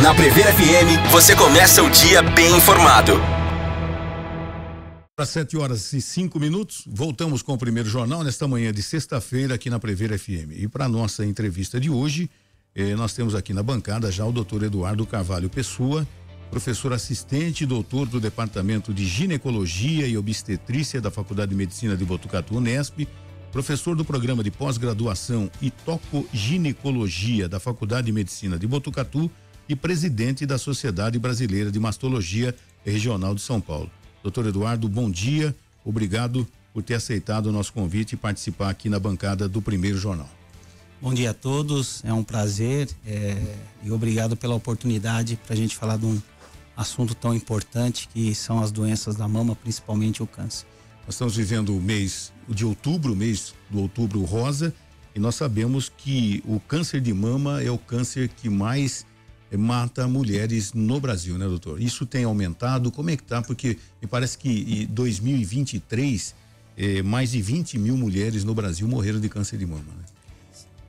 Na Prever FM, você começa o dia bem informado. Às 7h05, voltamos com o primeiro jornal nesta manhã de sexta-feira aqui na Prever FM. E para nossa entrevista de hoje, nós temos aqui na bancada já o doutor Eduardo Carvalho Pessoa, professor assistente e doutor do Departamento de Ginecologia e Obstetrícia da Faculdade de Medicina de Botucatu, Unesp, professor do programa de pós-graduação e tocoginecologia da Faculdade de Medicina de Botucatu e presidente da Sociedade Brasileira de Mastologia Regional de São Paulo. Doutor Eduardo, bom dia, obrigado por ter aceitado o nosso convite e participar aqui na bancada do primeiro jornal. Bom dia a todos, é um prazer e obrigado pela oportunidade para a gente falar de um assunto tão importante que são as doenças da mama, principalmente o câncer. Nós estamos vivendo o mês de outubro, o mês do outubro rosa, e nós sabemos que o câncer de mama é o câncer que mais mata mulheres no Brasil, né, doutor? Isso tem aumentado? Como é que tá? Porque me parece que em 2023, mais de 20 mil mulheres no Brasil morreram de câncer de mama,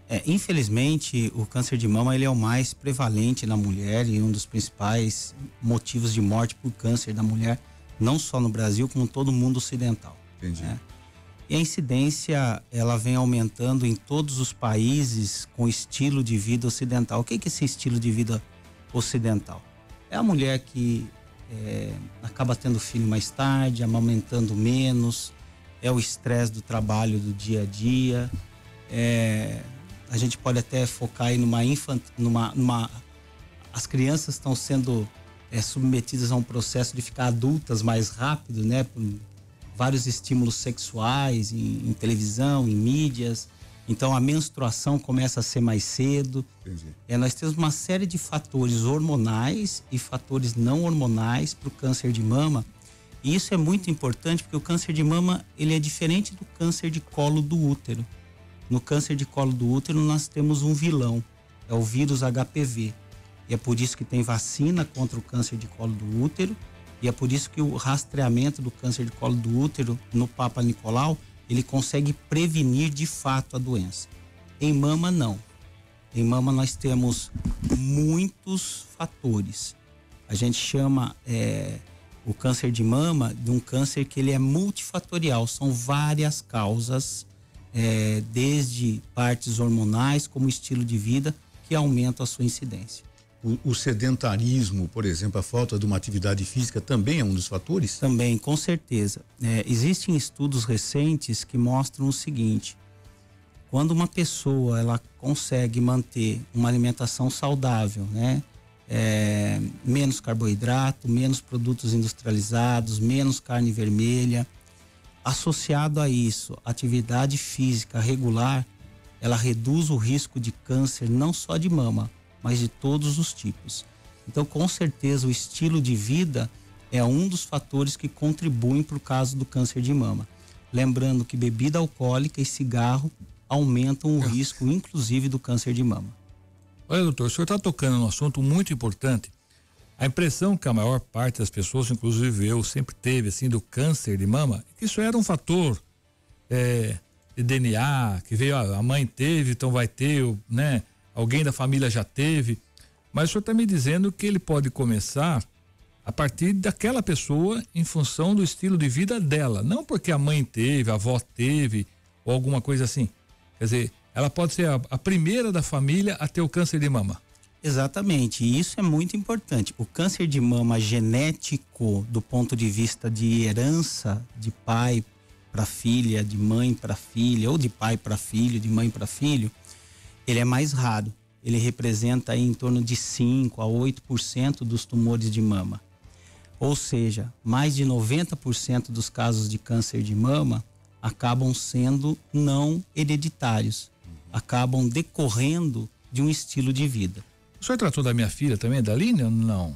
né? Infelizmente, o câncer de mama ele é o mais prevalente na mulher e um dos principais motivos de morte por câncer da mulher, não só no Brasil, como todo o mundo ocidental. Entendi. Né? E a incidência, ela vem aumentando em todos os países com estilo de vida ocidental. O que é esse estilo de vida ocidental? É a mulher que acaba tendo filho mais tarde, amamentando menos, é o estresse do trabalho do dia a dia, a gente pode até focar aí as crianças estão sendo submetidas a um processo de ficar adultas mais rápido, né? Por vários estímulos sexuais em televisão, em mídias. Então a menstruação começa a ser mais cedo. Nós temos uma série de fatores hormonais e fatores não hormonais para o câncer de mama. E isso é muito importante porque o câncer de mama ele é diferente do câncer de colo do útero. No câncer de colo do útero nós temos um vilão, é o vírus HPV. E é por isso que tem vacina contra o câncer de colo do útero. E é por isso que o rastreamento do câncer de colo do útero no Papa Nicolau, ele consegue prevenir de fato a doença. Em mama, não. Em mama nós temos muitos fatores. A gente chama o câncer de mama de um câncer que ele é multifatorial. São várias causas, desde partes hormonais como estilo de vida, que aumentam a sua incidência. O sedentarismo, por exemplo, a falta de uma atividade física também é um dos fatores? Também, com certeza. Existem estudos recentes que mostram o seguinte: quando uma pessoa ela consegue manter uma alimentação saudável, né? Menos carboidrato, menos produtos industrializados, menos carne vermelha, associado a isso, atividade física regular, ela reduz o risco de câncer não só de mama, mas de todos os tipos. Então, com certeza, o estilo de vida é um dos fatores que contribuem para o caso do câncer de mama. Lembrando que bebida alcoólica e cigarro aumentam o risco, inclusive, do câncer de mama. Olha, doutor, o senhor está tocando num assunto muito importante. A impressão que a maior parte das pessoas, inclusive eu, sempre teve, assim, do câncer de mama, é que isso era um fator de DNA, que veio, a mãe teve, então vai ter, né? Alguém da família já teve, mas o senhor está me dizendo que ele pode começar a partir daquela pessoa em função do estilo de vida dela, não porque a mãe teve, a avó teve ou alguma coisa assim. Quer dizer, ela pode ser a primeira da família a ter o câncer de mama. Exatamente, e isso é muito importante. O câncer de mama genético, do ponto de vista de herança de pai para filha, de mãe para filha, ou de pai para filho, de mãe para filho, ele é mais raro. Ele representa aí em torno de 5 a 8% dos tumores de mama. Ou seja, mais de 90% dos casos de câncer de mama acabam sendo não hereditários, acabam decorrendo de um estilo de vida. O senhor tratou da minha filha também, da Aline, ou não?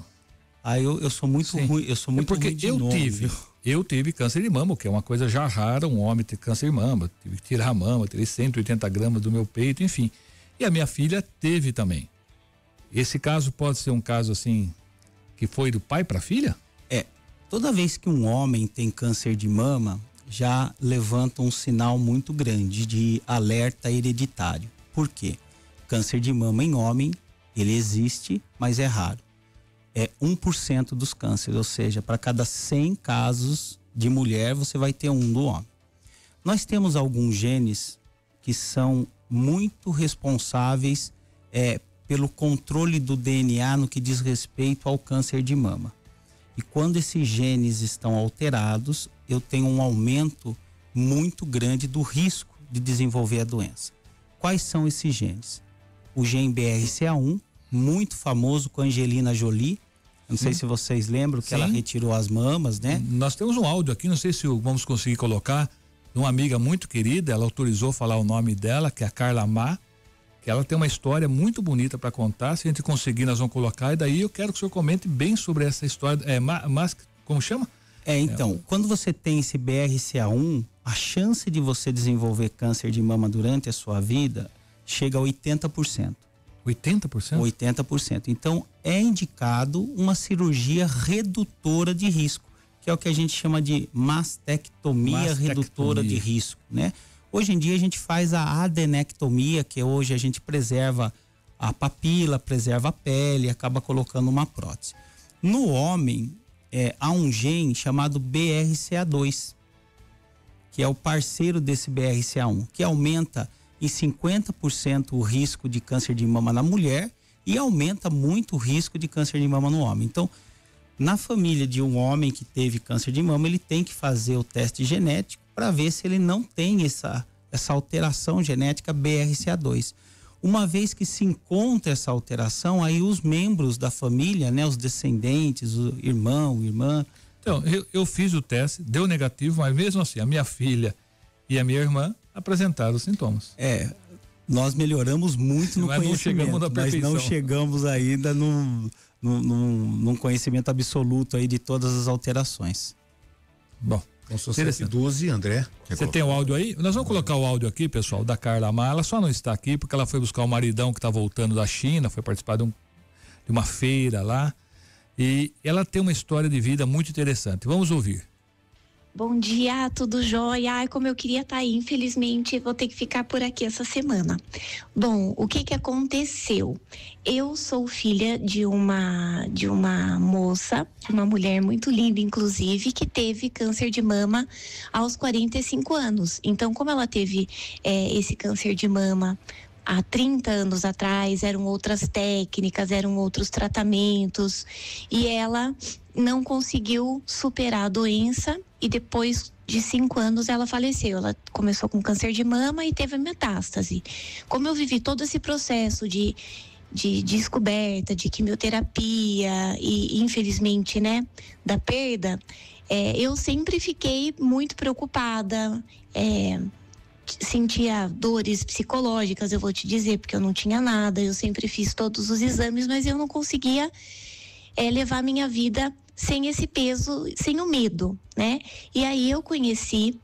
Eu sou muito ruim, eu sou muito porque ruim de nome. eu tive câncer de mama, que é uma coisa já rara, um homem ter câncer de mama. Tive que tirar a mama, tirei 180 gramas do meu peito, enfim. E a minha filha teve também. Esse caso pode ser um caso assim, que foi do pai para a filha? Toda vez que um homem tem câncer de mama, já levanta um sinal muito grande de alerta hereditário. Por quê? Câncer de mama em homem, ele existe, mas é raro. é 1% dos cânceres, ou seja, para cada 100 casos de mulher, você vai ter um do homem. Nós temos alguns genes que são muito responsáveis pelo controle do DNA no que diz respeito ao câncer de mama. E quando esses genes estão alterados, eu tenho um aumento muito grande do risco de desenvolver a doença. Quais são esses genes? O gene BRCA1, muito famoso com a Angelina Jolie. Não sei se vocês lembram que ela retirou as mamas, né? Nós temos um áudio aqui, não sei se vamos conseguir colocar, de uma amiga muito querida, ela autorizou falar o nome dela, que é a Carla Má, que ela tem uma história muito bonita para contar. Se a gente conseguir, nós vamos colocar, e daí eu quero que o senhor comente bem sobre essa história. Como chama? Então, quando você tem esse BRCA1, a chance de você desenvolver câncer de mama durante a sua vida chega a 80%. 80%? 80%. Então, é indicado uma cirurgia redutora de risco, que é o que a gente chama de mastectomia redutora de risco, né? Hoje em dia a gente faz a adenectomia, que hoje a gente preserva a papila, preserva a pele, acaba colocando uma prótese. No homem, há um gene chamado BRCA2, que é o parceiro desse BRCA1, que aumenta em 50% o risco de câncer de mama na mulher e aumenta muito o risco de câncer de mama no homem. Então, na família de um homem que teve câncer de mama, ele tem que fazer o teste genético para ver se ele não tem essa alteração genética BRCA2. Uma vez que se encontra essa alteração, aí os membros da família, né, os descendentes, o irmão, irmã... Então, eu fiz o teste, deu negativo, mas mesmo assim, a minha filha e a minha irmã apresentaram os sintomas. Nós melhoramos muito no conhecimento, não chegamos na perfeição. Mas não chegamos ainda num conhecimento absoluto aí de todas as alterações. Bom, então, 712, André. Você tem o áudio aí? Nós vamos colocar o áudio aqui, pessoal, da Carla Má. Ela só não está aqui porque ela foi buscar o maridão que está voltando da China, foi participar de uma feira lá. E ela tem uma história de vida muito interessante. Vamos ouvir. Bom dia, tudo jóia? Ai, como eu queria estar aí, infelizmente vou ter que ficar por aqui essa semana. Bom, o que aconteceu? Eu sou filha de uma moça, de uma mulher muito linda, inclusive, que teve câncer de mama aos 45 anos. Então, como ela teve esse câncer de mama há 30 anos atrás, eram outras técnicas, eram outros tratamentos, e ela não conseguiu superar a doença e depois de 5 anos ela faleceu. Ela começou com câncer de mama e teve metástase. Como eu vivi todo esse processo de descoberta, de quimioterapia e infelizmente, né, da perda, eu sempre fiquei muito preocupada, sentia dores psicológicas, eu vou te dizer, porque eu não tinha nada, eu sempre fiz todos os exames, mas eu não conseguia levar minha vida sem esse peso, sem o medo, né? E aí eu conheci,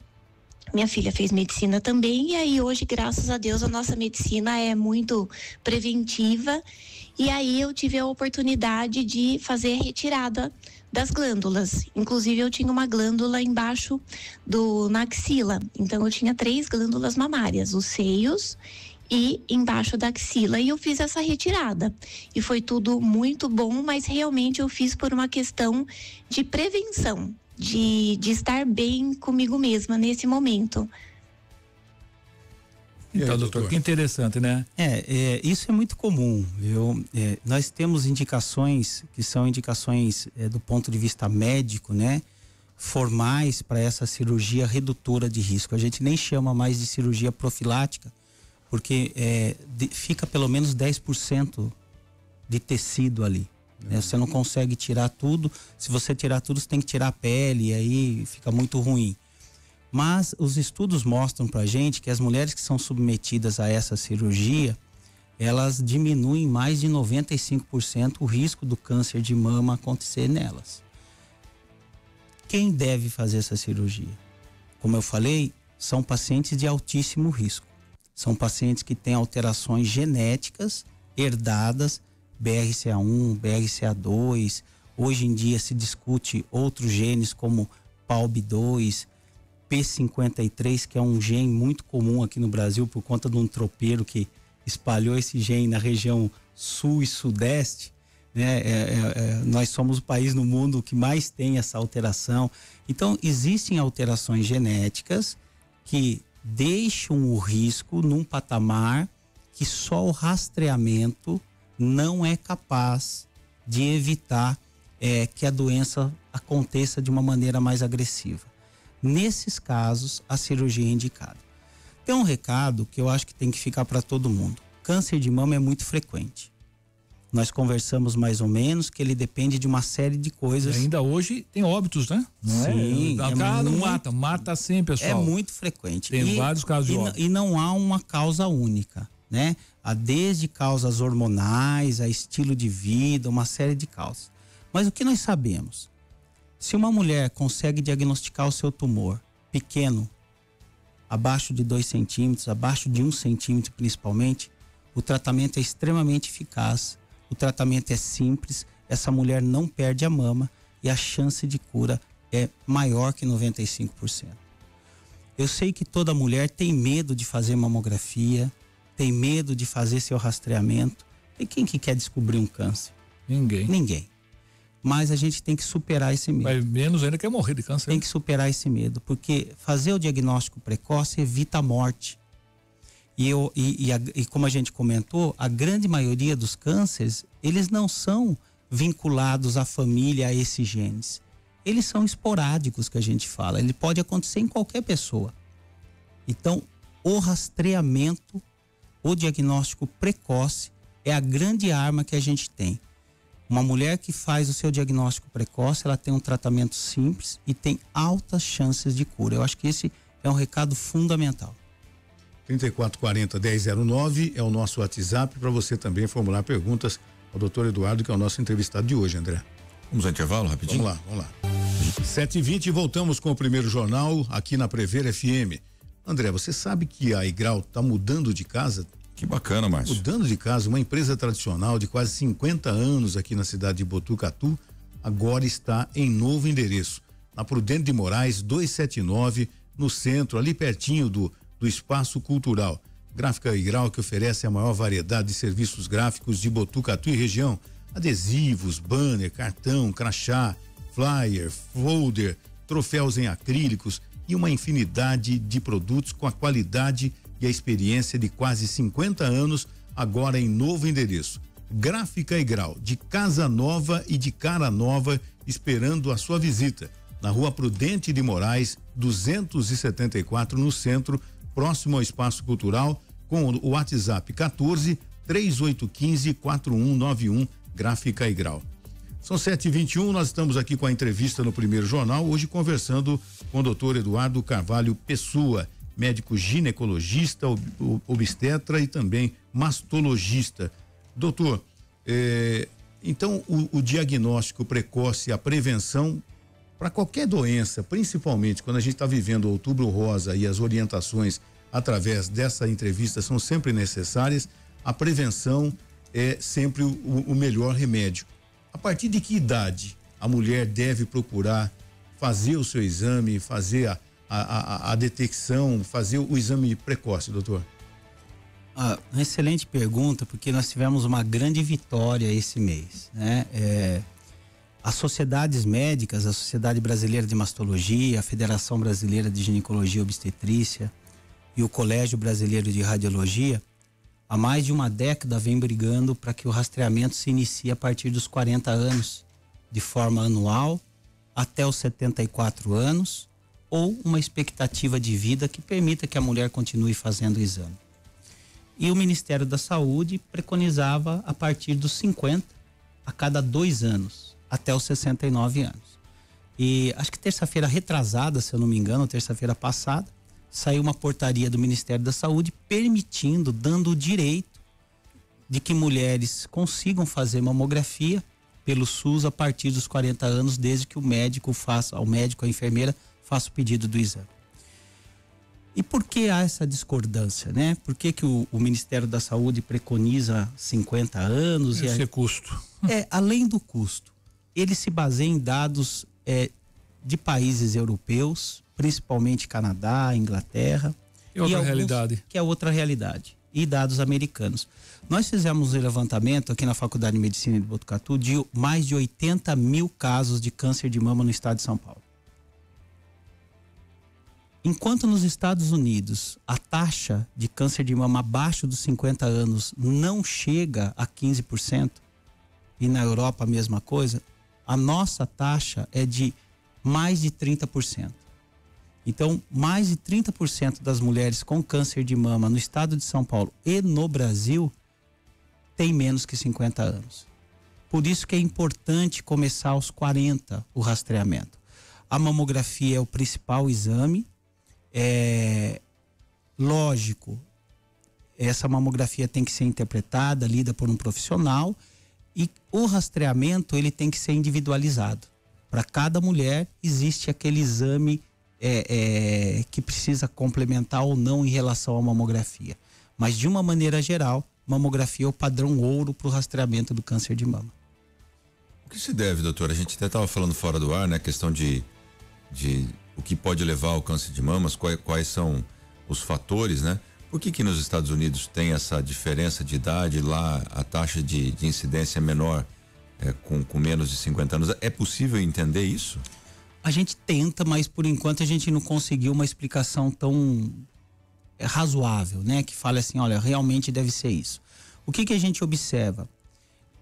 minha filha fez medicina também, e aí hoje, graças a Deus, a nossa medicina é muito preventiva, e aí eu tive a oportunidade de fazer a retirada das glândulas. Inclusive eu tinha uma glândula embaixo na axila, então eu tinha 3 glândulas mamárias, os seios e embaixo da axila, e eu fiz essa retirada e foi tudo muito bom, mas realmente eu fiz por uma questão de prevenção, de estar bem comigo mesma nesse momento. Então, doutor, que interessante, né? Isso é muito comum, viu? Nós temos indicações que são indicações do ponto de vista médico, né? Formais para essa cirurgia redutora de risco. A gente nem chama mais de cirurgia profilática, porque fica pelo menos 10% de tecido ali. Né? Você não consegue tirar tudo. Se você tirar tudo, você tem que tirar a pele, e aí fica muito ruim. Mas os estudos mostram pra gente que as mulheres que são submetidas a essa cirurgia, elas diminuem mais de 95% o risco do câncer de mama acontecer nelas. Quem deve fazer essa cirurgia? Como eu falei, são pacientes de altíssimo risco. São pacientes que têm alterações genéticas herdadas, BRCA1, BRCA2. Hoje em dia se discute outros genes como PALB2, P53, que é um gene muito comum aqui no Brasil por conta de um tropeiro que espalhou esse gene na região sul e sudeste, né? Nós somos o país no mundo que mais tem essa alteração. Então, existem alterações genéticas que deixam o risco num patamar que só o rastreamento não é capaz de evitar que a doença aconteça de uma maneira mais agressiva. Nesses casos, a cirurgia é indicada. Tem um recado que eu acho que tem que ficar para todo mundo. Câncer de mama é muito frequente. Nós conversamos mais ou menos que ele depende de uma série de coisas. E ainda hoje tem óbitos, né? Não Sim. Não mata sim, pessoal. É muito frequente. Tem vários casos de óbito. E não há uma causa única, né? Há desde causas hormonais, a estilo de vida, uma série de causas. Mas o que nós sabemos? Se uma mulher consegue diagnosticar o seu tumor pequeno, abaixo de 2 centímetros, abaixo de 1 centímetro principalmente, o tratamento é extremamente eficaz, o tratamento é simples, essa mulher não perde a mama e a chance de cura é maior que 95%. Eu sei que toda mulher tem medo de fazer mamografia, tem medo de fazer seu rastreamento. E quem que quer descobrir um câncer? Ninguém. Mas a gente tem que superar esse medo. Mas menos ainda quer morrer de câncer. Tem que superar esse medo, porque fazer o diagnóstico precoce evita a morte. E como a gente comentou, a grande maioria dos cânceres, eles não são vinculados à família, a esses genes. Eles são esporádicos, que a gente fala. Ele pode acontecer em qualquer pessoa. Então, o rastreamento, o diagnóstico precoce é a grande arma que a gente tem. Uma mulher que faz o seu diagnóstico precoce, ela tem um tratamento simples e tem altas chances de cura. Eu acho que esse é um recado fundamental. 3440-1009 é o nosso WhatsApp para você também formular perguntas ao doutor Eduardo, que é o nosso entrevistado de hoje, André. Vamos ao intervalo rapidinho? Vamos lá. 7h20, voltamos com o primeiro jornal aqui na Prever FM. André, você sabe que a Igral está mudando de casa? Que bacana, Márcio. Mudando de casa, uma empresa tradicional de quase 50 anos aqui na cidade de Botucatu, agora está em novo endereço, na Prudente de Moraes 279, no centro, ali pertinho do Espaço Cultural. Gráfica Igral, que oferece a maior variedade de serviços gráficos de Botucatu e região: adesivos, banner, cartão, crachá, flyer, folder, troféus em acrílicos e uma infinidade de produtos com a qualidade e a experiência de quase 50 anos, agora em novo endereço. Gráfica Igral, de casa nova e de cara nova, esperando a sua visita. Na Rua Prudente de Moraes, 274, no centro, próximo ao Espaço Cultural, com o WhatsApp 14-3815-4191, Gráfica Igral. São 7h21, nós estamos aqui com a entrevista no primeiro jornal, hoje conversando com o doutor Eduardo Carvalho Pessoa, médico ginecologista, obstetra e também mastologista. Doutor, então o diagnóstico precoce, a prevenção para qualquer doença, principalmente quando a gente está vivendo o Outubro Rosa e as orientações através dessa entrevista são sempre necessárias, a prevenção é sempre o melhor remédio. A partir de que idade a mulher deve procurar fazer o seu exame, fazer a detecção, fazer o exame precoce, doutor? Uma excelente pergunta, porque nós tivemos uma grande vitória esse mês, né? As sociedades médicas, a Sociedade Brasileira de Mastologia, a Federação Brasileira de Ginecologia e Obstetrícia e o Colégio Brasileiro de Radiologia, há mais de uma década vem brigando para que o rastreamento se inicie a partir dos 40 anos, de forma anual, até os 74 anos, ou uma expectativa de vida que permita que a mulher continue fazendo o exame. E o Ministério da Saúde preconizava a partir dos 50, a cada 2 anos, até os 69 anos. E acho que terça-feira retrasada, se eu não me engano, terça-feira passada, saiu uma portaria do Ministério da Saúde permitindo, dando o direito de que mulheres consigam fazer mamografia pelo SUS a partir dos 40 anos, desde que o médico, a enfermeira, faça o pedido do exame. E por que há essa discordância, né? Por que o Ministério da Saúde preconiza 50 anos? Esse custo. Além do custo, ele se baseia em dados de países europeus, principalmente Canadá, Inglaterra. E outra realidade. Que é outra realidade. e dados americanos. Nós fizemos um levantamento aqui na Faculdade de Medicina de Botucatu de mais de 80 mil casos de câncer de mama no estado de São Paulo. Enquanto nos Estados Unidos a taxa de câncer de mama abaixo dos 50 anos não chega a 15%, e na Europa a mesma coisa, a nossa taxa é de mais de 30%. Então, mais de 30% das mulheres com câncer de mama no estado de São Paulo e no Brasil tem menos que 50 anos. Por isso que é importante começar aos 40 o rastreamento. A mamografia é o principal exame. Lógico, essa mamografia tem que ser interpretada, lida por um profissional, e o rastreamento ele tem que ser individualizado. Para cada mulher existe aquele exame que precisa complementar ou não em relação à mamografia. Mas de uma maneira geral, mamografia é o padrão ouro para o rastreamento do câncer de mama. O que se deve, doutora? A gente até estava falando fora do ar, né? A questão de o que pode levar ao câncer de mamas, quais são os fatores, né? Por que nos Estados Unidos tem essa diferença de idade, lá a taxa de incidência é menor com menos de 50 anos? É possível entender isso? A gente tenta, mas por enquanto a gente não conseguiu uma explicação tão razoável, né? Que fale assim, olha, realmente deve ser isso. O que a gente observa?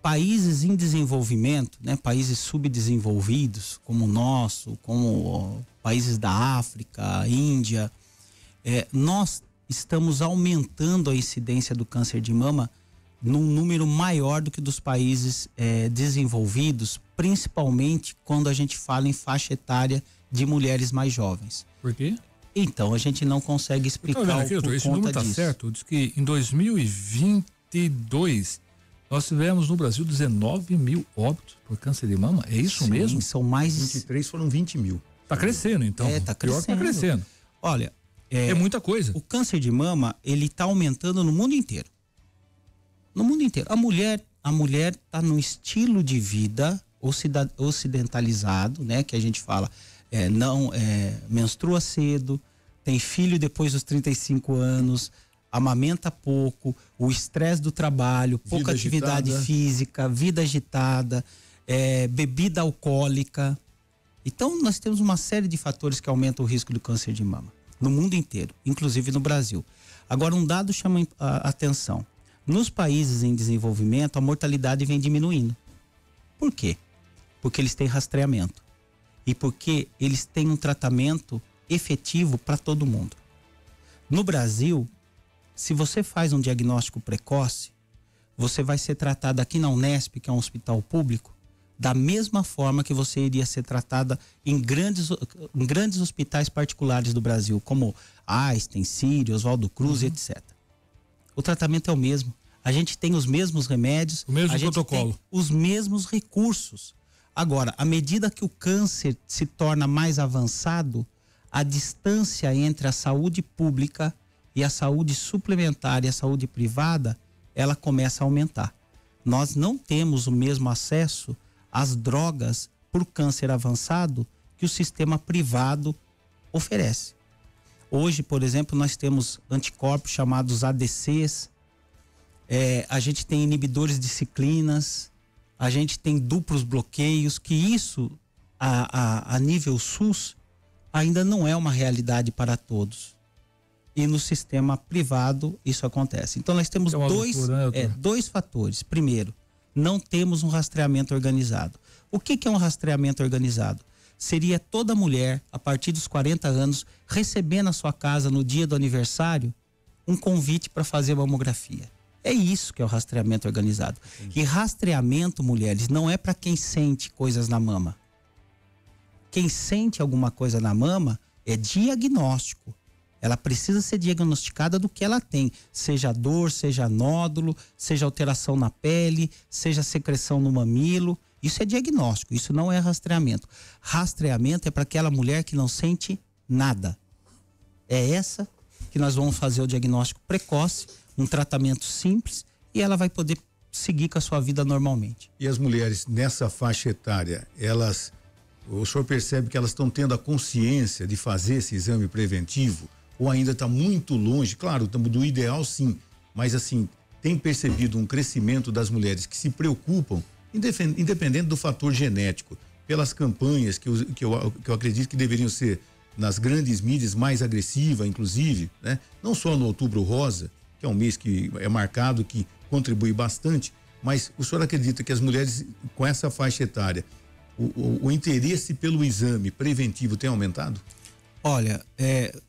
Países em desenvolvimento, né? Países subdesenvolvidos, como o nosso, como países da África, Índia, nós estamos aumentando a incidência do câncer de mama num número maior do que dos países desenvolvidos, principalmente quando a gente fala em faixa etária de mulheres mais jovens. Por quê? Então, a gente não consegue explicar esse número está certo. Diz que em 2022 nós tivemos no Brasil 19 mil óbitos por câncer de mama. É isso Sim, mesmo? São mais... 23 foram 20 mil. Está crescendo, então. Está crescendo. Pior que tá crescendo. Olha... É muita coisa. O câncer de mama, ele está aumentando no mundo inteiro. No mundo inteiro. A mulher está num estilo de vida ocidentalizado, né? Que a gente fala, menstrua cedo, tem filho depois dos 35 anos, amamenta pouco, o estresse do trabalho, pouca atividade física, vida agitada, bebida alcoólica. Então, nós temos uma série de fatores que aumentam o risco do câncer de mama. No mundo inteiro, inclusive no Brasil. Agora, um dado chama a atenção. Nos países em desenvolvimento, a mortalidade vem diminuindo. Por quê? Porque eles têm rastreamento. E porque eles têm um tratamento efetivo para todo mundo. No Brasil, se você faz um diagnóstico precoce, você vai ser tratado aqui na Unesp, que é um hospital público, da mesma forma que você iria ser tratada em grandes hospitais particulares do Brasil, como Einstein, Sírio, Oswaldo Cruz, etc. O tratamento é o mesmo. A gente tem os mesmos remédios, o mesmo protocolo, tem os mesmos recursos. Agora, à medida que o câncer se torna mais avançado, a distância entre a saúde pública e a saúde suplementar e a saúde privada, ela começa a aumentar. Nós não temos o mesmo acesso às drogas por câncer avançado que o sistema privado oferece. Hoje, por exemplo, nós temos anticorpos chamados ADCs, a gente tem inibidores de ciclinas, a gente tem duplos bloqueios, que isso, a nível SUS, ainda não é uma realidade para todos. E no sistema privado isso acontece. Então nós temos dois fatores. Primeiro, não temos um rastreamento organizado. O que é um rastreamento organizado? Seria toda mulher, a partir dos 40 anos, receber na sua casa, no dia do aniversário, um convite para fazer mamografia. É isso que é o rastreamento organizado. Entendi. E rastreamento, mulheres, não é para quem sente coisas na mama. Quem sente alguma coisa na mama é diagnóstico. Ela precisa ser diagnosticada do que ela tem, seja dor, seja nódulo, seja alteração na pele, seja secreção no mamilo. Isso é diagnóstico, isso não é rastreamento. Rastreamento é para aquela mulher que não sente nada. É essa que nós vamos fazer o diagnóstico precoce, um tratamento simples, e ela vai poder seguir com a sua vida normalmente. E as mulheres nessa faixa etária, o senhor percebe que elas estão tendo a consciência de fazer esse exame preventivo? Ou ainda está muito longe? Claro, do ideal sim, mas assim, tem percebido um crescimento das mulheres que se preocupam, independente do fator genético, pelas campanhas que eu acredito que deveriam ser nas grandes mídias mais agressiva, inclusive, né? Não só no Outubro Rosa, que é um mês que é marcado, que contribui bastante, mas o senhor acredita que as mulheres com essa faixa etária, o interesse pelo exame preventivo tem aumentado? Olha,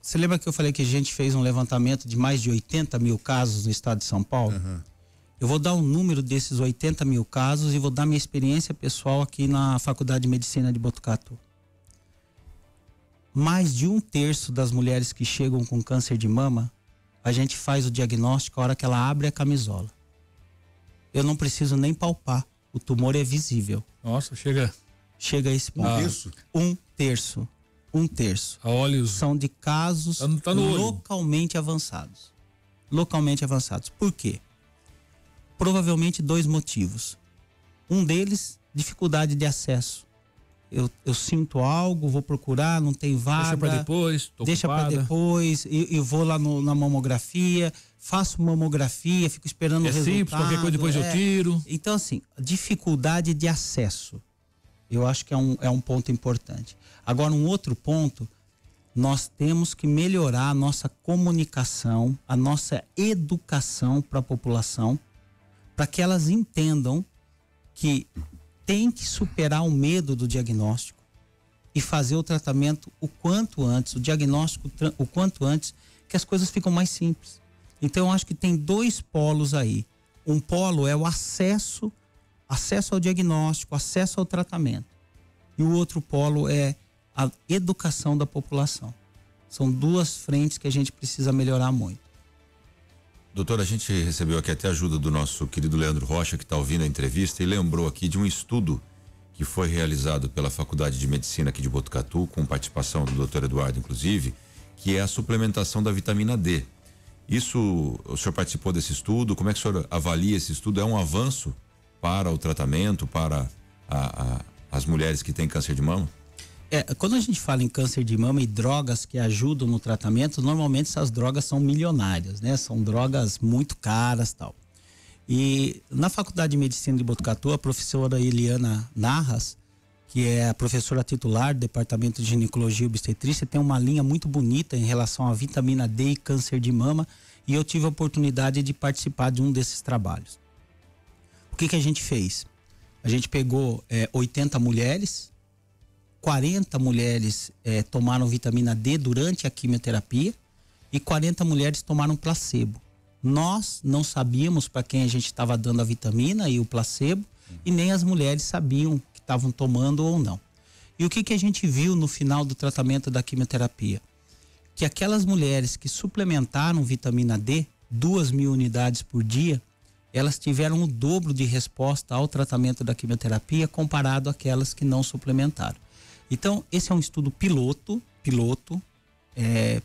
você lembra que eu falei que a gente fez um levantamento de mais de 80 mil casos no estado de São Paulo? Uhum. Eu vou dar um número desses 80 mil casos e vou dar minha experiência pessoal aqui na Faculdade de Medicina de Botucatu. Mais de 1/3 das mulheres que chegam com câncer de mama, a gente faz o diagnóstico a hora que ela abre a camisola. Eu não preciso nem palpar, o tumor é visível. Nossa, chega a esse ponto. 1/3? 1/3. A olhos. São de casos tá no olho. localmente avançados. Localmente avançados. Por quê? Provavelmente 2 motivos. Um deles, dificuldade de acesso. Eu sinto algo, vou procurar, não tem vaga. Deixa pra depois, tô Deixa ocupada. pra depois, eu vou lá na mamografia, faço mamografia, fico esperando o resultado. Simples, qualquer coisa depois eu tiro. Então, assim, dificuldade de acesso. Eu acho que é um ponto importante. Agora, um outro ponto, nós temos que melhorar a nossa comunicação, a nossa educação para a população, para que elas entendam que tem que superar o medo do diagnóstico e fazer o tratamento o quanto antes, o diagnóstico o quanto antes, que as coisas ficam mais simples. Então, eu acho que tem 2 polos aí. Um polo é o acesso ao diagnóstico, acesso ao tratamento. E o outro polo é a educação da população. São 2 frentes que a gente precisa melhorar muito. Doutor, a gente recebeu aqui até a ajuda do nosso querido Leandro Rocha, que está ouvindo a entrevista, e lembrou aqui de um estudo que foi realizado pela Faculdade de Medicina aqui de Botucatu, com participação do doutor Eduardo, inclusive, que é a suplementação da vitamina D. Isso, o senhor participou desse estudo? Como é que o senhor avalia esse estudo? É um avanço para o tratamento, para as mulheres que têm câncer de mama? Quando a gente fala em câncer de mama e drogas que ajudam no tratamento, normalmente essas drogas são milionárias, né? São drogas muito caras, tal. E na Faculdade de Medicina de Botucatu, a professora Eliana Narras, que é a professora titular do Departamento de Ginecologia e Obstetrícia, tem uma linha muito bonita em relação à vitamina D e câncer de mama, e eu tive a oportunidade de participar de um desses trabalhos. O que a gente fez? A gente pegou 80 mulheres, 40 mulheres tomaram vitamina D durante a quimioterapia e 40 mulheres tomaram placebo. Nós não sabíamos para quem a gente estava dando a vitamina e o placebo, e nem as mulheres sabiam que estavam tomando ou não. E o que a gente viu no final do tratamento da quimioterapia? Que aquelas mulheres que suplementaram vitamina D, 2.000 unidades por dia, elas tiveram o dobro de resposta ao tratamento da quimioterapia comparado àquelas que não suplementaram. Então, esse é um estudo piloto,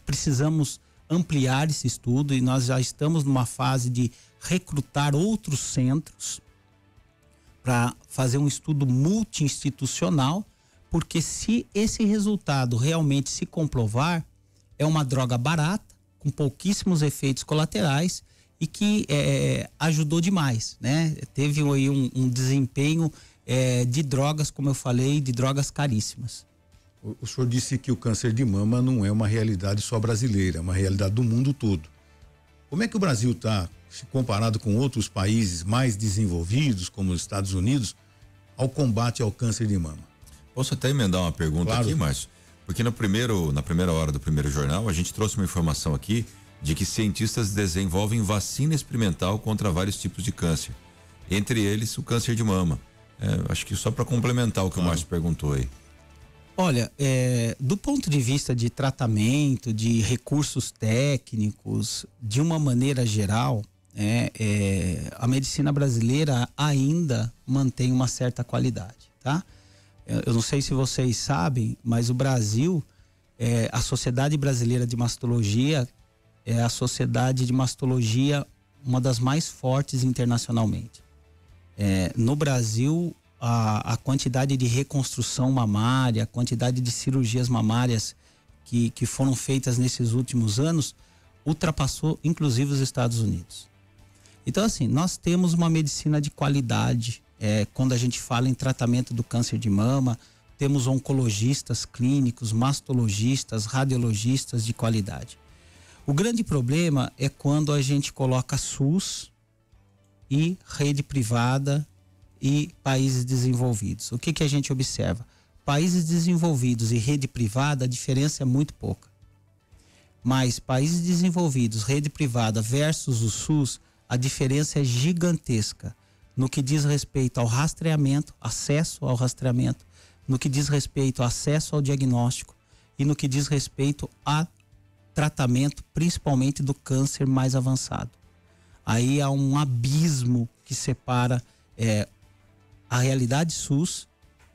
precisamos ampliar esse estudo e nós já estamos numa fase de recrutar outros centros para fazer um estudo multi-institucional, porque se esse resultado realmente se comprovar, é uma droga barata, com pouquíssimos efeitos colaterais e que ajudou demais, né? Teve aí um desempenho de drogas, como eu falei, de drogas caríssimas. O senhor disse que o câncer de mama não é uma realidade só brasileira, é uma realidade do mundo todo. Como é que o Brasil está, se comparado com outros países mais desenvolvidos, como os Estados Unidos, ao combate ao câncer de mama? Posso até emendar uma pergunta Claro. aqui, Márcio? Porque na primeira hora do primeiro jornal, a gente trouxe uma informação aqui de que cientistas desenvolvem vacina experimental contra vários tipos de câncer. Entre eles, o câncer de mama. Acho que só para complementar o que o Márcio perguntou aí. Olha, do ponto de vista de tratamento, de recursos técnicos, de uma maneira geral, a medicina brasileira ainda mantém uma certa qualidade, tá? Eu não sei se vocês sabem, mas o Brasil, a Sociedade Brasileira de Mastologia é a sociedade de mastologia uma das mais fortes internacionalmente. No Brasil, a quantidade de reconstrução mamária, a quantidade de cirurgias mamárias que foram feitas nesses últimos anos ultrapassou inclusive os Estados Unidos. Então, assim, nós temos uma medicina de qualidade. Quando a gente fala em tratamento do câncer de mama, temos oncologistas clínicos, mastologistas, radiologistas de qualidade. O grande problema é quando a gente coloca SUS e rede privada e países desenvolvidos. O que a gente observa? Países desenvolvidos e rede privada, a diferença é muito pouca. Mas países desenvolvidos, rede privada versus o SUS, a diferença é gigantesca no que diz respeito ao rastreamento, acesso ao rastreamento, no que diz respeito ao acesso ao diagnóstico e no que diz respeito a tratamento, principalmente do câncer mais avançado. Aí há um abismo que separa a realidade SUS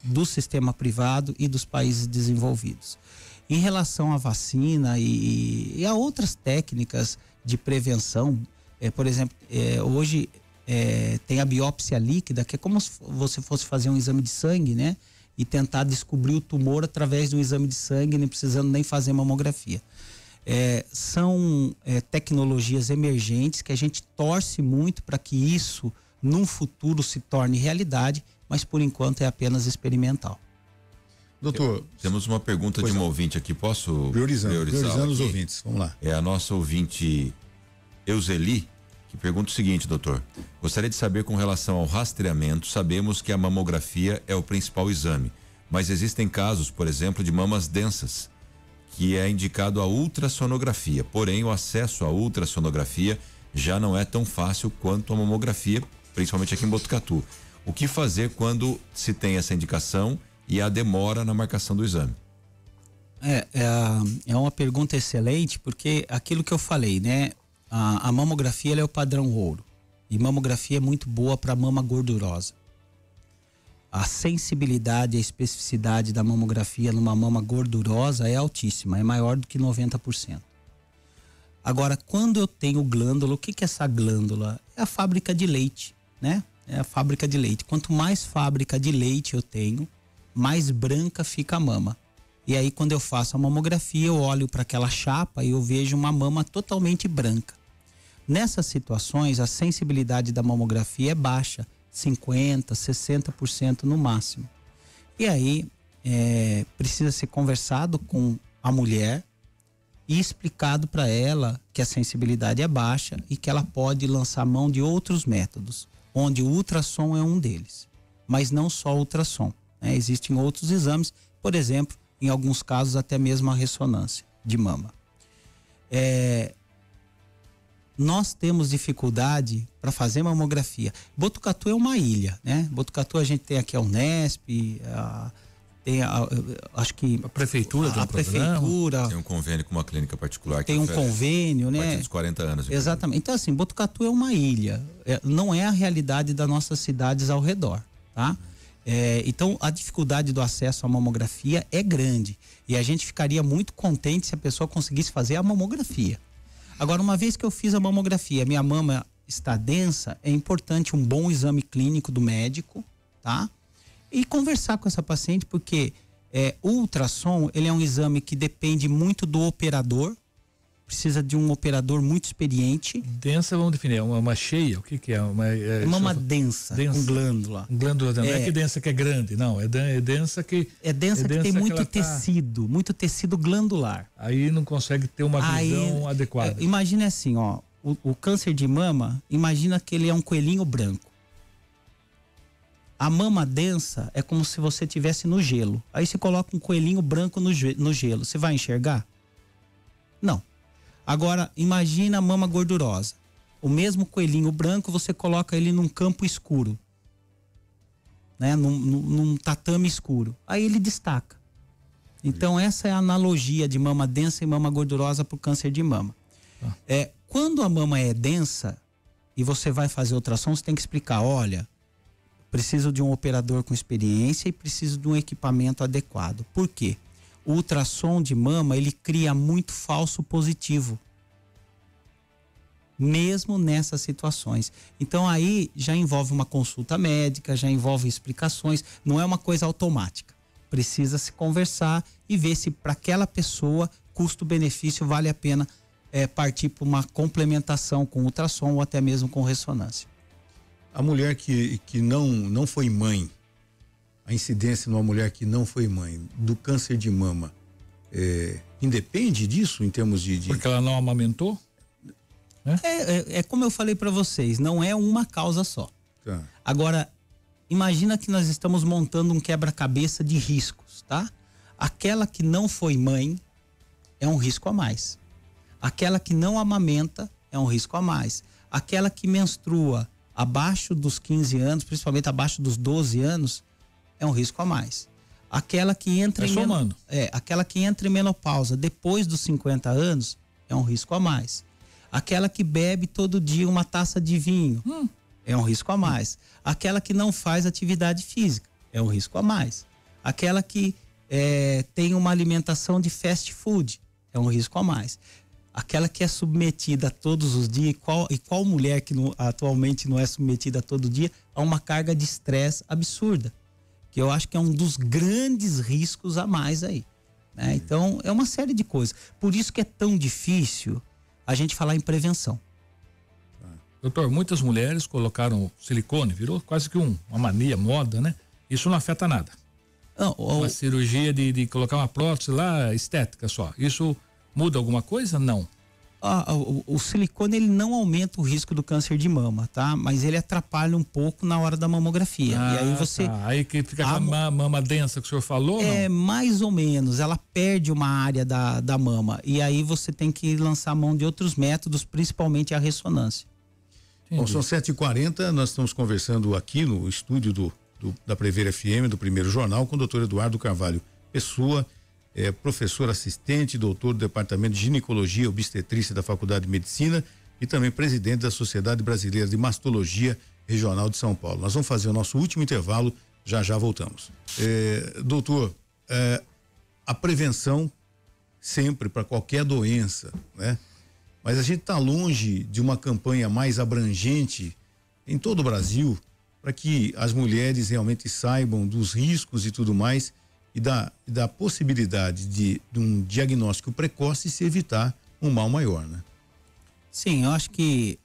do sistema privado e dos países desenvolvidos. Em relação à vacina e a outras técnicas de prevenção, por exemplo, hoje tem a biópsia líquida, que é como se você fosse fazer um exame de sangue, né? E tentar descobrir o tumor através de um exame de sangue, nem precisando nem fazer mamografia. São tecnologias emergentes que a gente torce muito para que isso, num futuro, se torne realidade, mas por enquanto é apenas experimental. Doutor, temos uma pergunta de um ouvinte aqui, posso priorizando os ouvintes, vamos lá. É a nossa ouvinte Euseli, que pergunta o seguinte, doutor: gostaria de saber com relação ao rastreamento, sabemos que a mamografia é o principal exame, mas existem casos, por exemplo, de mamas densas, que é indicado a ultrassonografia, porém o acesso à ultrassonografia já não é tão fácil quanto a mamografia, principalmente aqui em Botucatu. O que fazer quando se tem essa indicação e a demora na marcação do exame? É uma pergunta excelente, porque aquilo que eu falei, né? A mamografia ela é o padrão ouro. E mamografia é muito boa para mama gordurosa. A sensibilidade e a especificidade da mamografia numa mama gordurosa é altíssima, é maior do que 90%. Agora, quando eu tenho glândula, o que é essa glândula? É a fábrica de leite, né? É a fábrica de leite. Quanto mais fábrica de leite eu tenho, mais branca fica a mama. E aí, quando eu faço a mamografia, eu olho para aquela chapa e eu vejo uma mama totalmente branca. Nessas situações, a sensibilidade da mamografia é baixa, 50%, 60% no máximo. E aí, precisa ser conversado com a mulher e explicado para ela que a sensibilidade é baixa e que ela pode lançar mão de outros métodos, onde o ultrassom é um deles. Mas não só o ultrassom, né? Existem outros exames, por exemplo, em alguns casos até mesmo a ressonância de mama. Nós temos dificuldade para fazer mamografia. Botucatu é uma ilha, né? Botucatu a gente tem aqui a Unesp, acho que a prefeitura tem um convênio com uma clínica particular. Tem um convênio, né? A partir dos 40 anos. Exatamente. Então, assim, Botucatu é uma ilha. Não é a realidade das nossas cidades ao redor, tá? Então, a dificuldade do acesso à mamografia é grande. E a gente ficaria muito contente se a pessoa conseguisse fazer a mamografia. Agora, uma vez que eu fiz a mamografia, minha mama está densa, é importante um bom exame clínico do médico, tá? E conversar com essa paciente, porque o ultrassom, ele é um exame que depende muito do operador, precisa de um operador muito experiente. Densa, vamos definir, uma cheia, o que é? Mama densa, com glândula. Glândula, não é que densa que é grande, não, é densa que... É densa que tem muito tecido, muito tecido glandular. Aí não consegue ter uma visão adequada. Imagina assim, ó, o câncer de mama, imagina que ele é um coelhinho branco. A mama densa é como se você estivesse no gelo. Aí você coloca um coelhinho branco no gelo, você vai enxergar? Não. Agora, imagina a mama gordurosa. O mesmo coelhinho branco, você coloca ele num campo escuro, né? Num tatame escuro. Aí ele destaca. Então, essa é a analogia de mama densa e mama gordurosa para o câncer de mama. Quando a mama é densa e você vai fazer ultrassom, você tem que explicar, olha, preciso de um operador com experiência e preciso de um equipamento adequado. Por quê? O ultrassom de mama, ele cria muito falso positivo. Mesmo nessas situações. Então aí já envolve uma consulta médica, já envolve explicações, não é uma coisa automática. Precisa se conversar e ver se para aquela pessoa custo-benefício vale a pena partir para uma complementação com ultrassom ou até mesmo com ressonância. A mulher que não foi mãe, a incidência numa mulher que não foi mãe do câncer de mama, independe disso em termos de... Porque ela não amamentou? É como eu falei para vocês, não é uma causa só. Tá. Agora, imagina que nós estamos montando um quebra-cabeça de riscos, tá? Aquela que não foi mãe é um risco a mais. Aquela que não amamenta é um risco a mais. Aquela que menstrua abaixo dos 15 anos, principalmente abaixo dos 12 anos, é um risco a mais. Aquela que entra aquela que entra em menopausa depois dos 50 anos é um risco a mais. Aquela que bebe todo dia uma taça de vinho é um risco a mais. Aquela que não faz atividade física é um risco a mais. Aquela que tem uma alimentação de fast food é um risco a mais. Aquela que é submetida todos os dias, qual mulher que atualmente não é submetida todo dia a uma carga de estresse absurda, que eu acho que é um dos grandes riscos a mais aí, né? Então é uma série de coisas, por isso que é tão difícil a gente falar em prevenção. Doutor, muitas mulheres colocaram silicone, virou quase que uma mania, moda, né? Isso não afeta nada. Uma cirurgia de colocar uma prótese lá, estética só, isso muda alguma coisa? Não. O silicone, ele não aumenta o risco do câncer de mama, tá? Mas ele atrapalha um pouco na hora da mamografia. E aí você... Aí que fica a mama densa que o senhor falou, não? Mais ou menos. Ela perde uma área da mama. E aí você tem que lançar mão de outros métodos, principalmente a ressonância. Bom, são 7h40, nós estamos conversando aqui no estúdio da Prever FM, do Primeiro Jornal, com o doutor Eduardo Carvalho Pessoa, professor assistente, doutor do Departamento de Ginecologia e Obstetrícia da Faculdade de Medicina e também presidente da Sociedade Brasileira de Mastologia Regional de São Paulo. Nós vamos fazer o nosso último intervalo, já voltamos. Doutor, a prevenção sempre para qualquer doença, né? Mas a gente está longe de uma campanha mais abrangente em todo o Brasil para que as mulheres realmente saibam dos riscos e tudo mais e da possibilidade de um diagnóstico precoce se evitar um mal maior, né? Sim, eu acho que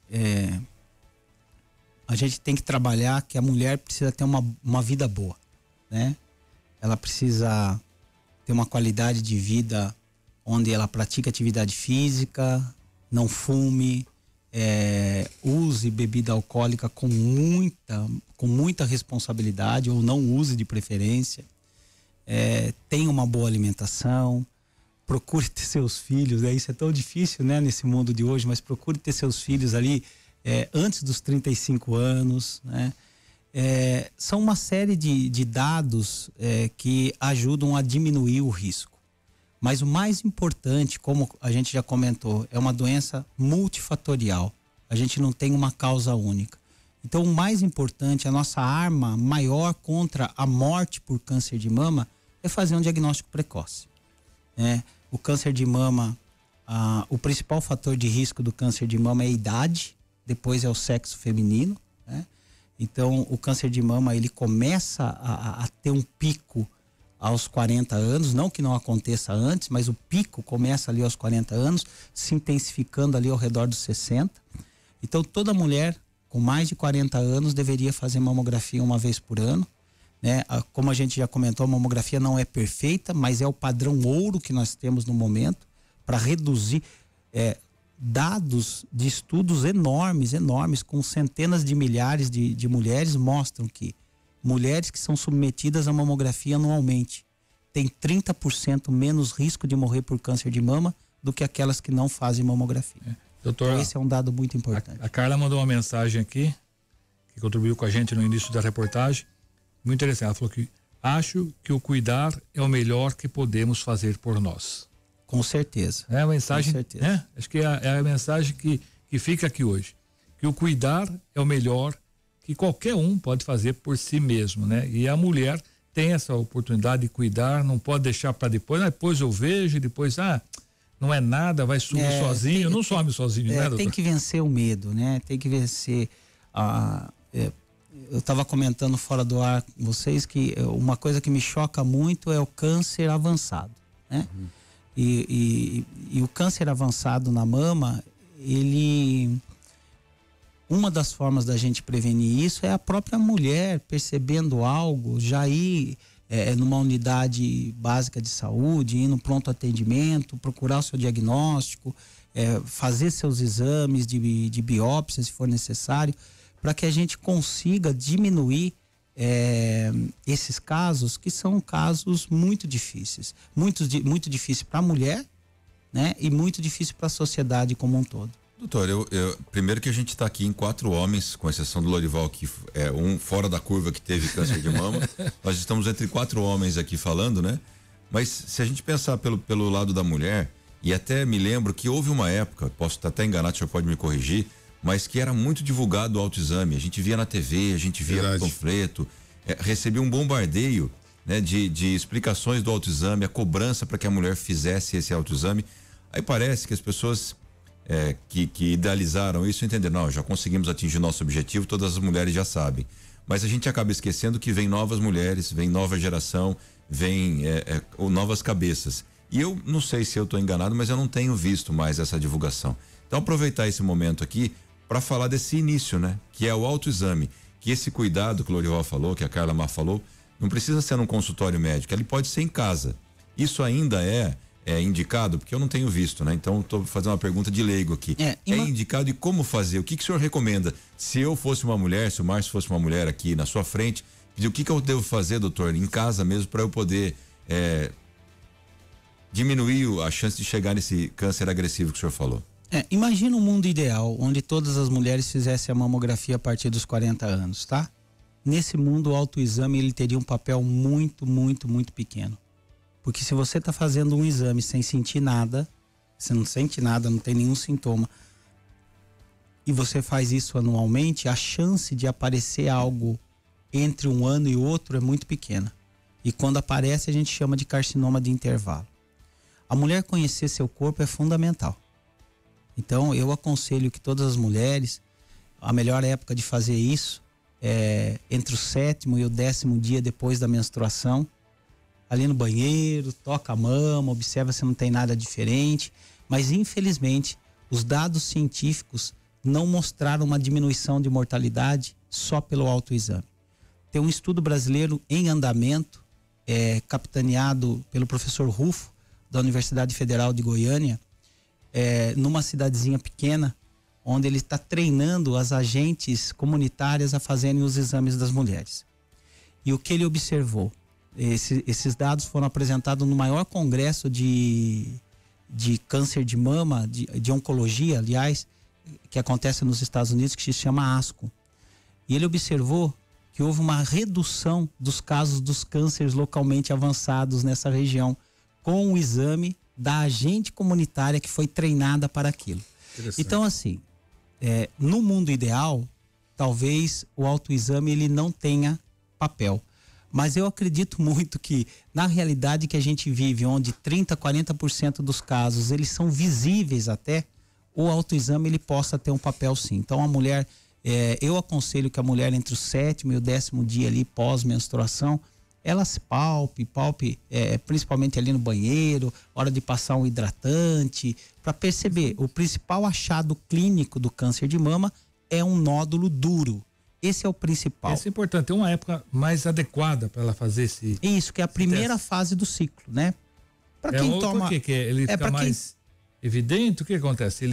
a gente tem que trabalhar que a mulher precisa ter uma vida boa, né? Ela precisa ter uma qualidade de vida onde ela pratica atividade física, não fume, use bebida alcoólica com muita responsabilidade ou não use de preferência, tenha uma boa alimentação, procure ter seus filhos, isso é tão difícil, né, nesse mundo de hoje, mas procure ter seus filhos ali antes dos 35 anos, né? São uma série de dados que ajudam a diminuir o risco. Mas o mais importante, como a gente já comentou, é uma doença multifatorial. A gente não tem uma causa única. Então, o mais importante, a nossa arma maior contra a morte por câncer de mama é fazer um diagnóstico precoce, né? O câncer de mama, o principal fator de risco do câncer de mama é a idade, depois é o sexo feminino, né? Então, o câncer de mama, ele começa a ter um pico aos 40 anos, não que não aconteça antes, mas o pico começa ali aos 40 anos, se intensificando ali ao redor dos 60. Então, toda mulher com mais de 40 anos deveria fazer mamografia uma vez por ano, né? Como a gente já comentou, a mamografia não é perfeita, mas é o padrão ouro que nós temos no momento para reduzir dados de estudos enormes, com centenas de milhares de mulheres, mostram que mulheres que são submetidas à mamografia anualmente têm 30% menos risco de morrer por câncer de mama do que aquelas que não fazem mamografia. Doutor, então, esse é um dado muito importante. A Carla mandou uma mensagem aqui, que contribuiu com a gente no início da reportagem, muito interessante. Ela falou que acho que o cuidar é o melhor que podemos fazer por nós. Com certeza. É a mensagem, com certeza. Acho que é a mensagem que fica aqui hoje. Que o cuidar é o melhor que qualquer um pode fazer por si mesmo, né? E a mulher tem essa oportunidade de cuidar, não pode deixar para depois, depois eu vejo, depois, não é nada, vai sumir sozinho, não some sozinho, né, doutor? Tem que vencer o medo, né? Tem que vencer eu estava comentando fora do ar com vocês que uma coisa que me choca muito é o câncer avançado, né? E o câncer avançado na mama, uma das formas da gente prevenir isso é a própria mulher percebendo algo, já ir numa unidade básica de saúde, ir no pronto atendimento, procurar o seu diagnóstico, fazer seus exames de biópsia, se for necessário, para que a gente consiga diminuir esses casos, que são casos muito difíceis. Muito difícil para a mulher, né? E muito difícil para a sociedade como um todo. Doutor, primeiro que a gente está aqui em 4 homens, com exceção do Lorival, que é um fora da curva que teve câncer de mama. Nós estamos entre 4 homens aqui falando, né? Mas se a gente pensar pelo lado da mulher, e até me lembro que houve uma época, posso estar até enganado, o senhor pode me corrigir, mas que era muito divulgado o autoexame. A gente via na TV, a gente via no panfleto, recebia um bombardeio, né, de explicações do autoexame, a cobrança para que a mulher fizesse esse autoexame. Aí parece que as pessoas que idealizaram isso entenderam, não, já conseguimos atingir o nosso objetivo, todas as mulheres já sabem. Mas a gente acaba esquecendo que vem novas mulheres, vem nova geração, vem novas cabeças. E eu não sei se eu estou enganado, mas eu não tenho visto mais essa divulgação. Então, aproveitar esse momento aqui para falar desse início, né? Que é o autoexame. Que esse cuidado que o Lorival falou, que a Carla Mar falou, não precisa ser num consultório médico, ele pode ser em casa. Isso ainda é indicado, porque eu não tenho visto, né? Então, estou fazendo uma pergunta de leigo aqui. É indicado e como fazer? O que o senhor recomenda? Se eu fosse uma mulher, se o Márcio fosse uma mulher aqui na sua frente, o que eu devo fazer, doutor, em casa mesmo, para eu poder diminuir a chance de chegar nesse câncer agressivo que o senhor falou? Imagina um mundo ideal, onde todas as mulheres fizessem a mamografia a partir dos 40 anos, tá? Nesse mundo, o autoexame, ele teria um papel muito, muito, muito pequeno. Porque se você está fazendo um exame sem sentir nada, você não sente nada, não tem nenhum sintoma, e você faz isso anualmente, a chance de aparecer algo entre um ano e outro é muito pequena. E quando aparece, a gente chama de carcinoma de intervalo. A mulher conhecer seu corpo é fundamental. Então, eu aconselho que todas as mulheres, a melhor época de fazer isso é entre o 7º e o 10º dia depois da menstruação. Ali no banheiro, toca a mama, observa se não tem nada diferente. Mas, infelizmente, os dados científicos não mostraram uma diminuição de mortalidade só pelo autoexame. Tem um estudo brasileiro em andamento, capitaneado pelo professor Rufo, da Universidade Federal de Goiânia, numa cidadezinha pequena, onde ele está treinando as agentes comunitárias a fazerem os exames das mulheres. E o que ele observou? Esses dados foram apresentados no maior congresso de câncer de mama, de oncologia, aliás, que acontece nos Estados Unidos, que se chama ASCO. E ele observou que houve uma redução dos casos dos cânceres localmente avançados nessa região, com o exame da agente comunitária que foi treinada para aquilo. Então, assim, no mundo ideal, talvez o autoexame ele não tenha papel. Mas eu acredito muito que, na realidade que a gente vive, onde 30%, 40% dos casos, eles são visíveis até, o autoexame ele possa ter um papel sim. Então, a mulher, eu aconselho que a mulher entre o 7º e o 10º dia ali, pós-menstruação, ela se palpe, principalmente ali no banheiro, hora de passar um hidratante, para perceber. O principal achado clínico do câncer de mama é um nódulo duro. Esse é o principal. Isso é importante, tem uma época mais adequada para ela fazer esse... Isso, que é a primeira fase do ciclo, né? Para quem toma... Por que ele fica mais evidente? O que acontece?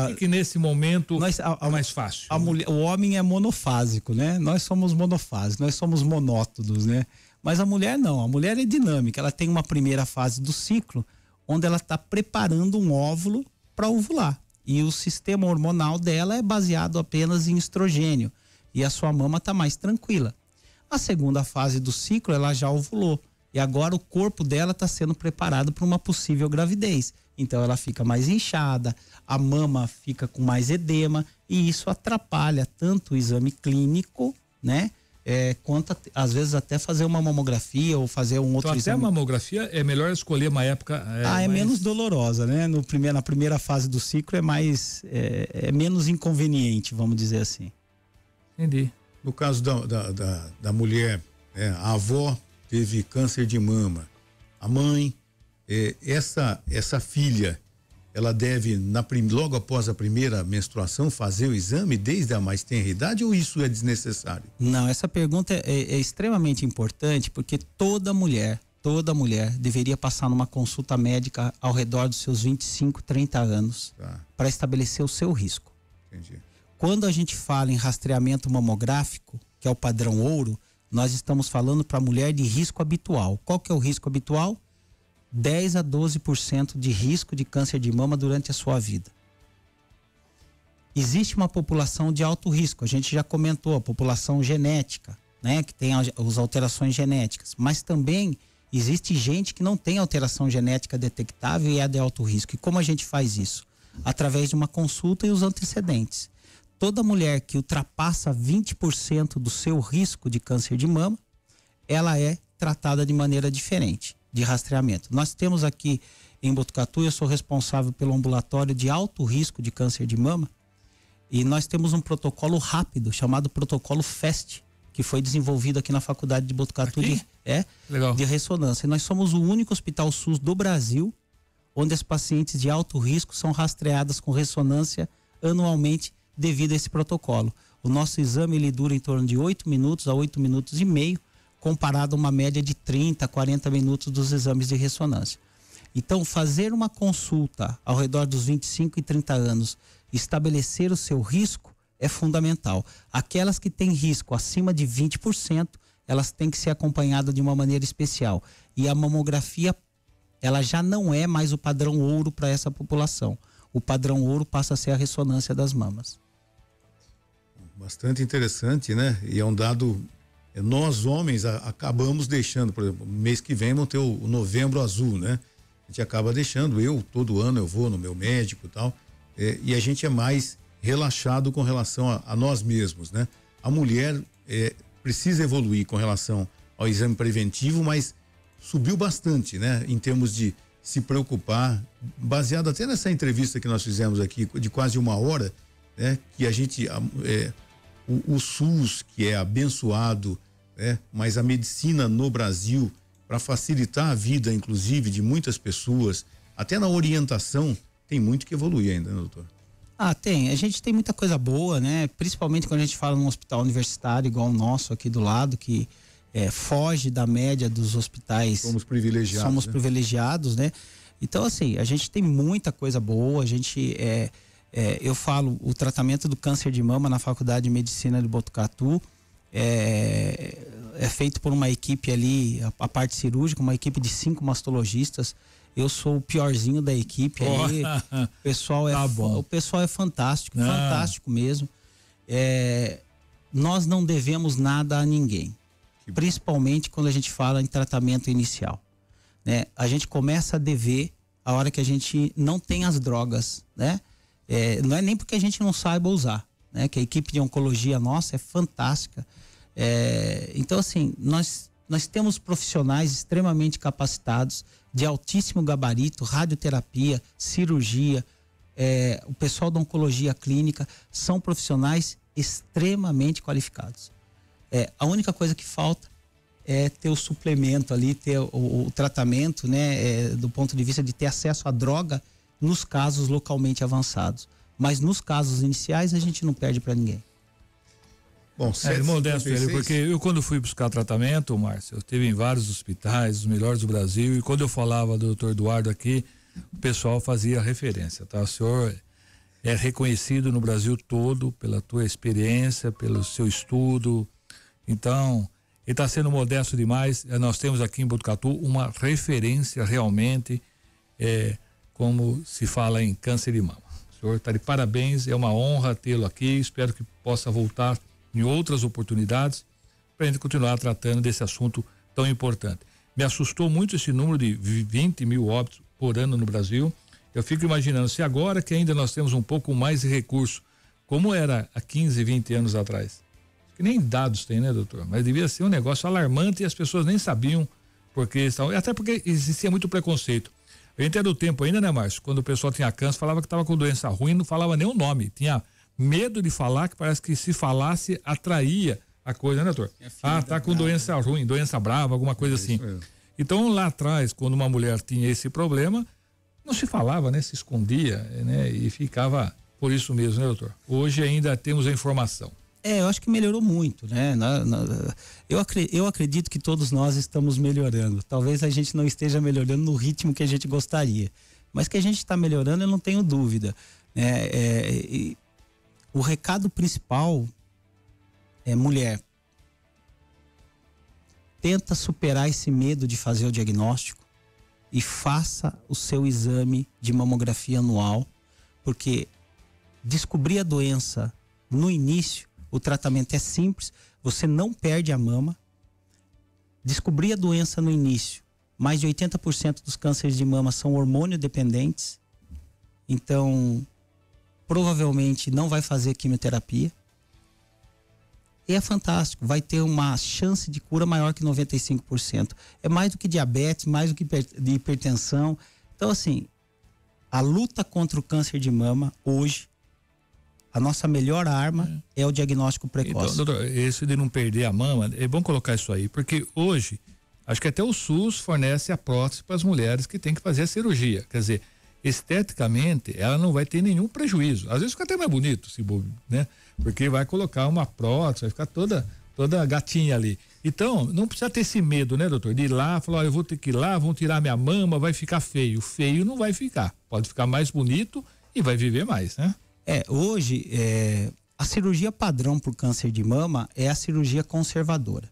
Por que nesse momento é mais fácil? O homem é monofásico, né? Nós somos monofásicos, nós somos monótonos, né? Mas a mulher não, a mulher é dinâmica. Ela tem uma primeira fase do ciclo, onde ela está preparando um óvulo para ovular. E o sistema hormonal dela é baseado apenas em estrogênio. E a sua mama está mais tranquila. A segunda fase do ciclo, ela já ovulou. E agora o corpo dela está sendo preparado para uma possível gravidez. Então ela fica mais inchada, a mama fica com mais edema. E isso atrapalha tanto o exame clínico, né? Quanto às vezes até fazer uma mamografia ou fazer um outro exame. Até a mamografia é melhor escolher uma época... menos dolorosa, né? Na primeira fase do ciclo é menos inconveniente, vamos dizer assim. Entendi. No caso da mulher, a avó teve câncer de mama, a mãe essa filha, ela deve, logo após a primeira menstruação, fazer o exame desde a mais tenra idade, ou isso é desnecessário? Não, essa pergunta é extremamente importante, porque toda mulher deveria passar numa consulta médica ao redor dos seus 25, 30 anos, para estabelecer o seu risco. Entendi. Quando a gente fala em rastreamento mamográfico, que é o padrão ouro, nós estamos falando para a mulher de risco habitual. Qual que é o risco habitual? 10 a 12% de risco de câncer de mama durante a sua vida. Existe uma população de alto risco, a gente já comentou, a população genética, né, que tem as alterações genéticas, mas também existe gente que não tem alteração genética detectável e é de alto risco. E como a gente faz isso? Através de uma consulta e os antecedentes. Toda mulher que ultrapassa 20% do seu risco de câncer de mama, ela é tratada de maneira diferente, de rastreamento. Nós temos aqui em Botucatu, eu sou responsável pelo ambulatório de alto risco de câncer de mama, e nós temos um protocolo rápido, chamado protocolo FAST, que foi desenvolvido aqui na Faculdade de Botucatu de ressonância. E nós somos o único hospital SUS do Brasil onde as pacientes de alto risco são rastreadas com ressonância anualmente devido a esse protocolo. O nosso exame ele dura em torno de 8 minutos a 8 minutos e meio, comparado a uma média de 30 a 40 minutos dos exames de ressonância. Então, fazer uma consulta ao redor dos 25 e 30 anos, estabelecer o seu risco, é fundamental. Aquelas que têm risco acima de 20%, elas têm que ser acompanhadas de uma maneira especial. E a mamografia, ela já não é mais o padrão ouro para essa população. O padrão ouro passa a ser a ressonância das mamas. Bastante interessante, né? E é um dado, nós homens acabamos deixando, por exemplo, mês que vem vamos ter o Novembro Azul, né? A gente acaba deixando, todo ano eu vou no meu médico e tal, e a gente é mais relaxado com relação a nós mesmos, né? A mulher precisa evoluir com relação ao exame preventivo, mas subiu bastante, né? Em termos de se preocupar, baseado até nessa entrevista que nós fizemos aqui, de quase 1 hora, né? Que a gente, o SUS, que é abençoado, né? Mas a medicina no Brasil, para facilitar a vida, inclusive, de muitas pessoas, até na orientação, tem muito que evoluir ainda, né, doutor? Tem. A gente tem muita coisa boa, né? Principalmente quando a gente fala num hospital universitário igual o nosso aqui do lado, que foge da média dos hospitais. Somos privilegiados, né? Então, assim, a gente tem muita coisa boa. A gente, eu falo, o tratamento do câncer de mama na Faculdade de Medicina de Botucatu é feito por uma equipe ali, a parte cirúrgica, uma equipe de 5 mastologistas. Eu sou o piorzinho da equipe ali. O pessoal o pessoal é fantástico, fantástico mesmo. Nós não devemos nada a ninguém, principalmente quando a gente fala em tratamento inicial, né? A gente começa a dever a hora que a gente não tem as drogas, né? Não é nem porque a gente não saiba usar, né? Que a equipe de oncologia nossa é fantástica. Então, assim, nós temos profissionais extremamente capacitados, de altíssimo gabarito, radioterapia, cirurgia, o pessoal da oncologia clínica, são profissionais extremamente qualificados. A única coisa que falta é ter o suplemento ali, ter o tratamento, né, do ponto de vista de ter acesso à droga nos casos localmente avançados. Mas nos casos iniciais a gente não perde para ninguém. Bom, modesto ele, porque eu quando fui buscar tratamento, Márcio, eu estive em vários hospitais, os melhores do Brasil, e quando eu falava do Dr. Eduardo aqui, o pessoal fazia referência, tá? O senhor é reconhecido no Brasil todo pela tua experiência, pelo seu estudo, então, ele está sendo modesto demais. Nós temos aqui em Botucatu uma referência realmente, como se fala em câncer de mama. O senhor está de parabéns, é uma honra tê-lo aqui, espero que possa voltar em outras oportunidades para a gente continuar tratando desse assunto tão importante. Me assustou muito esse número de 20 mil óbitos por ano no Brasil. Eu fico imaginando, se agora que ainda nós temos um pouco mais de recurso, como era há 15, 20 anos atrás? Que nem dados tem, né, doutor? Mas devia ser um negócio alarmante e as pessoas nem sabiam porque estavam, até porque existia muito preconceito. A gente é do tempo ainda, né, Márcio? Quando o pessoal tinha câncer, falava que estava com doença ruim, não falava nem o nome, tinha medo de falar, que parece que se falasse atraía a coisa, né, doutor? Tá com doença ruim, doença brava, alguma coisa assim. Então, lá atrás, quando uma mulher tinha esse problema, não se falava, né? Se escondia, né? E ficava por isso mesmo, né, doutor? Hoje ainda temos a informação. Eu acho que melhorou muito, né? Eu acredito que todos nós estamos melhorando. Talvez a gente não esteja melhorando no ritmo que a gente gostaria, mas que a gente está melhorando, eu não tenho dúvida. O recado principal é: mulher, tenta superar esse medo de fazer o diagnóstico e faça o seu exame de mamografia anual, porque descobrir a doença no início, o tratamento é simples, você não perde a mama. Descobrir a doença no início, mais de 80% dos cânceres de mama são hormônio dependentes, então provavelmente não vai fazer quimioterapia. E é fantástico, vai ter uma chance de cura maior que 95%. É mais do que diabetes, mais do que de hipertensão. Então, assim, a luta contra o câncer de mama hoje, a nossa melhor arma é o diagnóstico precoce. Então, doutor, esse de não perder a mama, é bom colocar isso aí, porque hoje, acho que até o SUS fornece a prótese para as mulheres que têm que fazer a cirurgia. Quer dizer, esteticamente, ela não vai ter nenhum prejuízo. Às vezes fica até mais bonito, né? Porque vai colocar uma prótese, vai ficar toda gatinha ali. Então, não precisa ter esse medo, né, doutor? De ir lá, falar, eu vou ter que ir lá, vão tirar minha mama, vai ficar feio. Feio não vai ficar. Pode ficar mais bonito e vai viver mais, né? Hoje, a cirurgia padrão por câncer de mama é a cirurgia conservadora.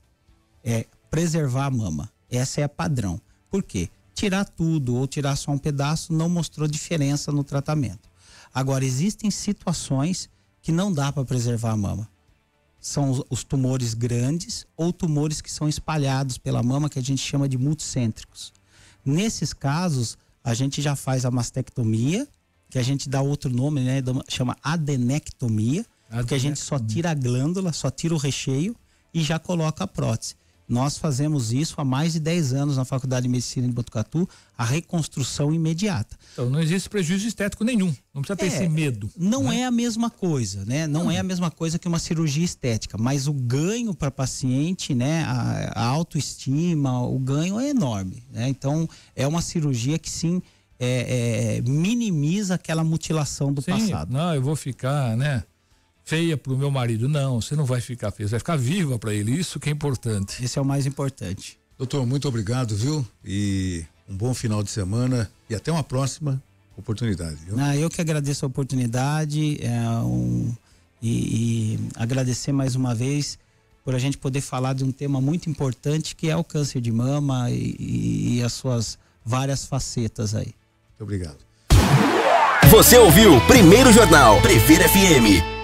É preservar a mama. Essa é a padrão. Por quê? Tirar tudo ou tirar só um pedaço não mostrou diferença no tratamento. Agora, existem situações que não dá para preservar a mama. São os tumores grandes ou tumores que são espalhados pela mama, que a gente chama de multicêntricos. Nesses casos, a gente já faz a mastectomia, que a gente dá outro nome, né? Chama adenectomia, porque a gente só tira a glândula, só tira o recheio e já coloca a prótese. Nós fazemos isso há mais de 10 anos na Faculdade de Medicina de Botucatu, a reconstrução imediata. Então não existe prejuízo estético nenhum, não precisa ter esse medo. Não é a mesma coisa, né? Não é a mesma coisa que uma cirurgia estética, mas o ganho para paciente, né? A autoestima, o ganho é enorme, né? Então é uma cirurgia que sim, minimiza aquela mutilação do passado. Não, eu vou ficar, né? Feia pro meu marido. Não, você não vai ficar feia, você vai ficar viva para ele, isso que é importante. Esse é o mais importante. Doutor, muito obrigado, viu? E um bom final de semana e até uma próxima oportunidade, viu? Eu que agradeço a oportunidade e agradecer mais uma vez por a gente poder falar de um tema muito importante, que é o câncer de mama e as suas várias facetas aí. Muito obrigado. Você ouviu Primeiro Jornal Previr FM.